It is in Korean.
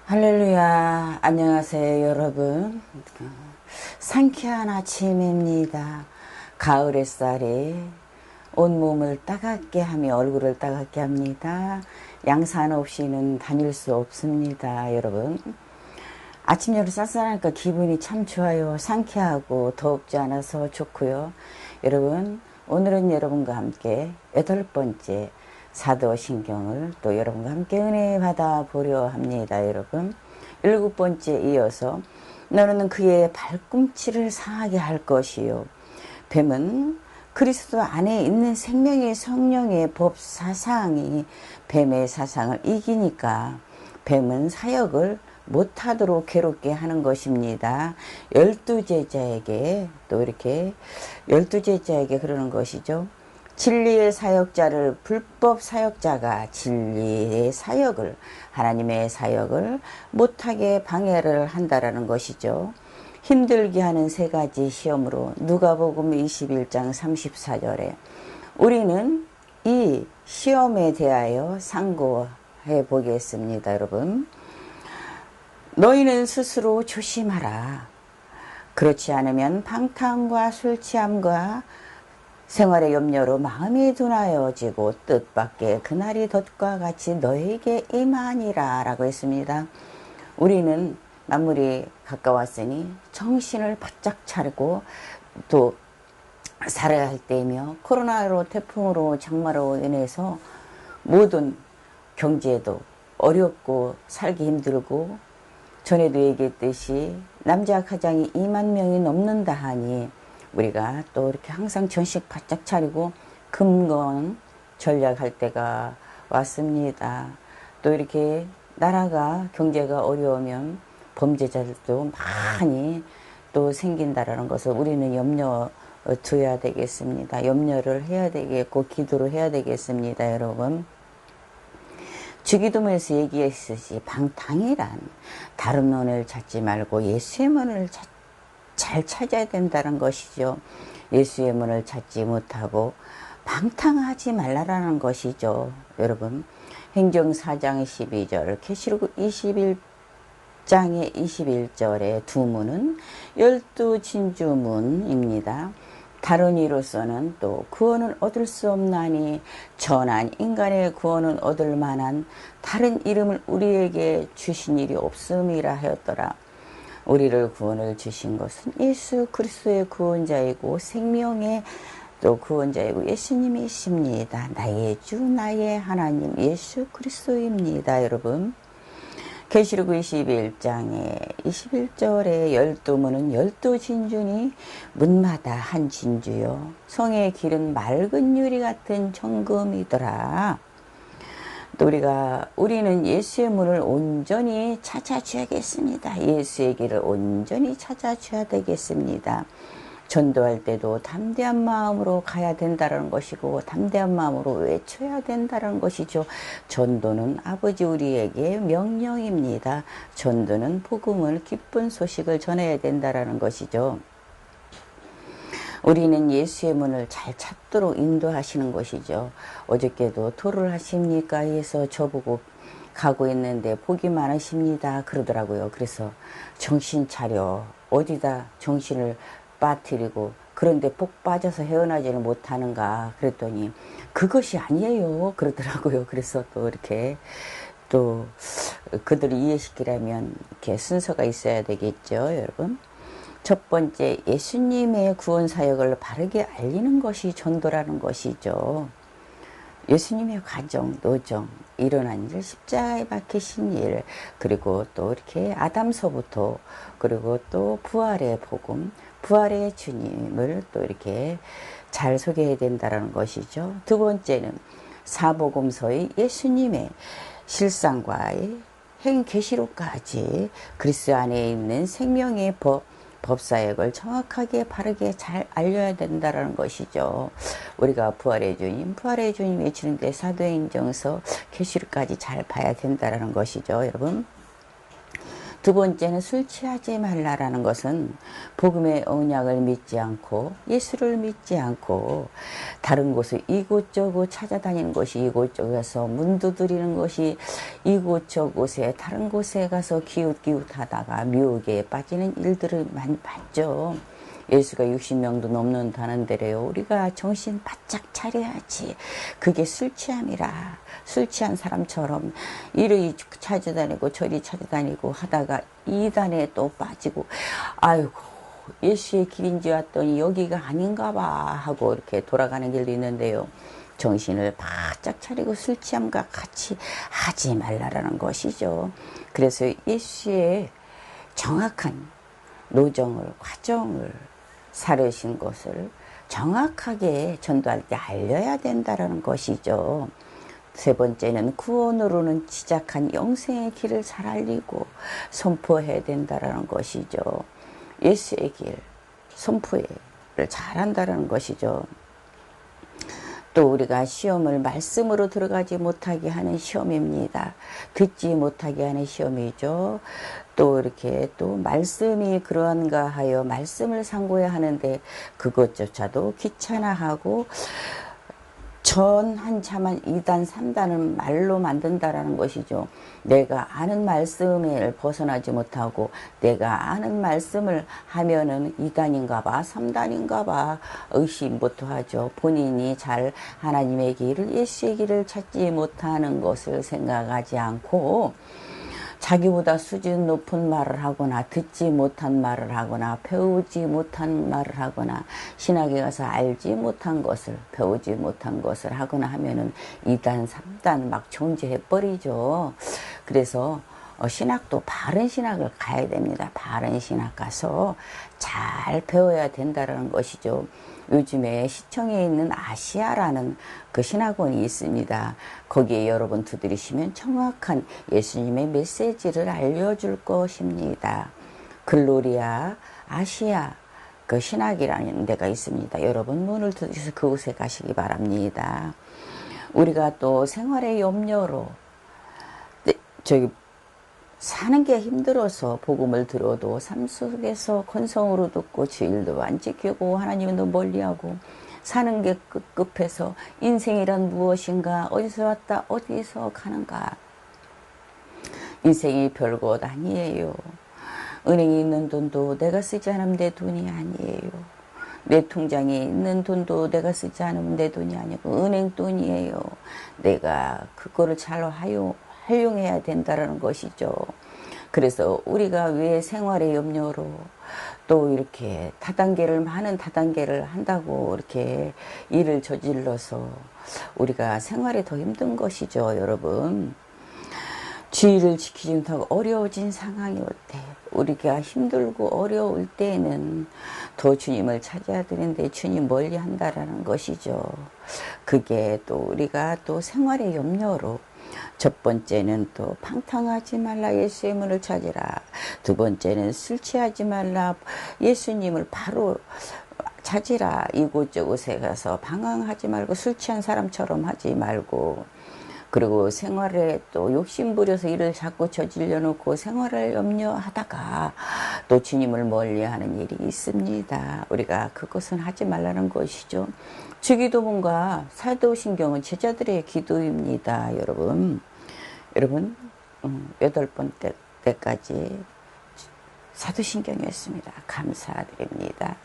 할렐루야. 안녕하세요, 여러분. 상쾌한 아침입니다. 가을 햇살이 온몸을 따갑게 하며 얼굴을 따갑게 합니다. 양산 없이는 다닐 수 없습니다, 여러분. 아침여름 쌀쌀하니까 기분이 참 좋아요. 상쾌하고 덥지 않아서 좋고요. 여러분, 오늘은 여러분과 함께 8번째 사도신경을 또 여러분과 함께 은혜 받아 보려 합니다, 여러분. 7번째 이어서 너는 그의 발꿈치를 상하게 할 것이요. 뱀은 그리스도 안에 있는 생명의 성령의 법 사상이 뱀의 사상을 이기니까 뱀은 사역을 못하도록 괴롭게 하는 것입니다. 12제자에게 또 이렇게 12제자에게 그러는 것이죠. 진리의 사역자를 불법 사역자가 진리의 사역을 하나님의 사역을 못하게 방해를 한다라는 것이죠. 힘들게 하는 세 가지 시험으로 누가복음 21장 34절에 우리는 이 시험에 대하여 상고해 보겠습니다. 여러분, 너희는 스스로 조심하라. 그렇지 않으면 방탕과 술 취함과 생활의 염려로 마음이 둔하여지고 뜻밖의 그날이 덫과 같이 너에게 임하니라 라고 했습니다. 우리는 만물이 가까웠으니 정신을 바짝 차리고 또 살아야 할 때이며, 코로나로 태풍으로 장마로 인해서 모든 경제도 어렵고 살기 힘들고, 전에도 얘기했듯이 남자 가장이 2만 명이 넘는다 하니 우리가 또 이렇게 항상 정신 바짝 차리고 금건 전략할 때가 왔습니다. 또 이렇게 나라가 경제가 어려우면 범죄자들도 많이 또 생긴다라는 것을 우리는 염려 둬야 되겠습니다. 염려를 해야 되겠고 기도를 해야 되겠습니다, 여러분. 주기도문에서 얘기했듯이 방탕이란 다른 논을 찾지 말고 예수의 문을 잘 찾아야 된다는 것이죠. 예수의 문을 찾지 못하고 방탕하지 말라라는 것이죠. 여러분, 행정 4장 12절, 계시록 21장의 21절의 두 문은 12진주문입니다. 다른 이로서는 또 구원을 얻을 수 없나니 전한 인간의 구원은 얻을 만한 다른 이름을 우리에게 주신 일이 없음이라 하였더라. 우리를 구원을 주신 것은 예수 그리스도의 구원자이고 생명의 또 구원자이고 예수님이십니다. 나의 주 나의 하나님 예수 그리스도입니다. 여러분, 계시록 21장에 21절에 12문은 12진주니 문마다 한 진주요 성의 길은 맑은 유리 같은 정금이더라. 또 우리는 예수의 문을 온전히 찾아줘야겠습니다. 예수의 길을 온전히 찾아줘야 되겠습니다. 전도할 때도 담대한 마음으로 가야 된다는 것이고 담대한 마음으로 외쳐야 된다는 것이죠. 전도는 아버지 우리에게 명령입니다. 전도는 복음을 기쁜 소식을 전해야 된다는 것이죠. 우리는 예수의 문을 잘 찾도록 인도하시는 것이죠. 어저께도 토를 하십니까 해서 저보고 가고 있는데 복이 많으십니다 그러더라고요. 그래서 정신 차려, 어디다 정신을 빠뜨리고 그런데 복 빠져서 헤어나지를 못하는가 그랬더니 그것이 아니에요 그러더라고요. 그래서 또 이렇게 또 그들을 이해시키려면 이렇게 순서가 있어야 되겠죠, 여러분. 첫 번째, 예수님의 구원 사역을 바르게 알리는 것이 전도라는 것이죠. 예수님의 가정, 노정, 일어난 일, 십자가에 박히신 일, 그리고 또 이렇게 아담서부터, 그리고 또 부활의 복음, 부활의 주님을 또 이렇게 잘 소개해야 된다는 것이죠. 두 번째는 사복음서의 예수님의 실상과의 행계시록까지 그리스도 안에 있는 생명의 법사역을 정확하게 바르게 잘 알려야 된다는 것이죠. 우리가 부활의 주님 외치는데 사도행전서 계시록까지 잘 봐야 된다는 것이죠, 여러분. 두 번째는 술 취하지 말라라는 것은 복음의 언약을 믿지 않고 예수를 믿지 않고 다른 곳을 이곳저곳 찾아다니는 것이, 이곳저곳에서 문 두드리는 것이, 이곳저곳에 다른 곳에 가서 기웃기웃하다가 미혹에 빠지는 일들을 많이 봤죠. 예수가 60명도 넘는다는 데래요. 우리가 정신 바짝 차려야지. 그게 술 취함이라. 술 취한 사람처럼 이리 찾아다니고 저리 찾아다니고 하다가 이단에 또 빠지고, 아이고 예수의 길인지 왔더니 여기가 아닌가 봐 하고 이렇게 돌아가는 길도 있는데요. 정신을 바짝 차리고 술 취함과 같이 하지 말라라는 것이죠. 그래서 예수의 정확한 노정을, 과정을, 살으신 것을 정확하게 전도할 때 알려야 된다는 것이죠. 세 번째는 구원으로는 시작한 영생의 길을 잘 알리고 선포해야 된다는 것이죠. 예수의 길, 선포를 잘한다는 것이죠. 또 우리가 시험을 말씀으로 들어가지 못하게 하는 시험입니다. 듣지 못하게 하는 시험이죠. 또 이렇게 또 말씀이 그러한가 하여 말씀을 상고해야 하는데 그것조차도 귀찮아하고 전 한참한 2단, 3단을 말로 만든다라는 것이죠. 내가 아는 말씀을 벗어나지 못하고 내가 아는 말씀을 하면은 2단인가 봐, 3단인가 봐 의심부터 하죠. 본인이 잘 하나님의 길을, 예수의 길을 찾지 못하는 것을 생각하지 않고 자기보다 수준 높은 말을 하거나 듣지 못한 말을 하거나 배우지 못한 말을 하거나 신학에 가서 알지 못한 것을, 배우지 못한 것을 하거나 하면은 2단, 3단 막 존재해 버리죠. 그래서 신학도 바른 신학을 가야 됩니다. 바른 신학 가서 잘 배워야 된다는 것이죠. 요즘에 시청에 있는 아시아라는 그 신학원이 있습니다. 거기에 여러분 두드리시면 정확한 예수님의 메시지를 알려줄 것입니다. 글로리아 아시아 그 신학이라는 데가 있습니다. 여러분 문을 두드려서 그곳에 가시기 바랍니다. 우리가 또 생활의 염려로 사는 게 힘들어서 복음을 들어도 삶 속에서 건성으로 듣고 주일도 안 지키고 하나님도 멀리하고 사는 게 급급해서 인생이란 무엇인가, 어디서 왔다 어디서 가는가. 인생이 별것 아니에요. 은행에 있는 돈도 내가 쓰지 않으면 내 돈이 아니에요. 내 통장에 있는 돈도 내가 쓰지 않으면 내 돈이 아니고 은행 돈이에요. 내가 그거를 잘 활용해야 된다는 것이죠. 그래서 우리가 왜 생활의 염려로 또 이렇게 많은 다단계를 한다고 이렇게 일을 저질러서 우리가 생활이 더 힘든 것이죠, 여러분. 주의를 지키지 못하고 어려워진 상황이 올 때, 우리가 힘들고 어려울 때에는 더 주님을 찾아야 되는데 주님 멀리 한다라는 것이죠. 그게 또 우리가 또 생활의 염려로 첫 번째는 또 방탕하지 말라 예수의 문을 찾으라. 두 번째는 술 취하지 말라 예수님을 바로 찾으라. 이곳저곳에 가서 방황하지 말고 술 취한 사람처럼 하지 말고, 그리고 생활에 또 욕심 부려서 일을 자꾸 저질러 놓고 생활을 염려하다가 또 주님을 멀리하는 일이 있습니다. 우리가 그것은 하지 말라는 것이죠. 주기도문과 사도신경은 제자들의 기도입니다. 여러분 8번 때까지 사도신경이었습니다. 감사드립니다.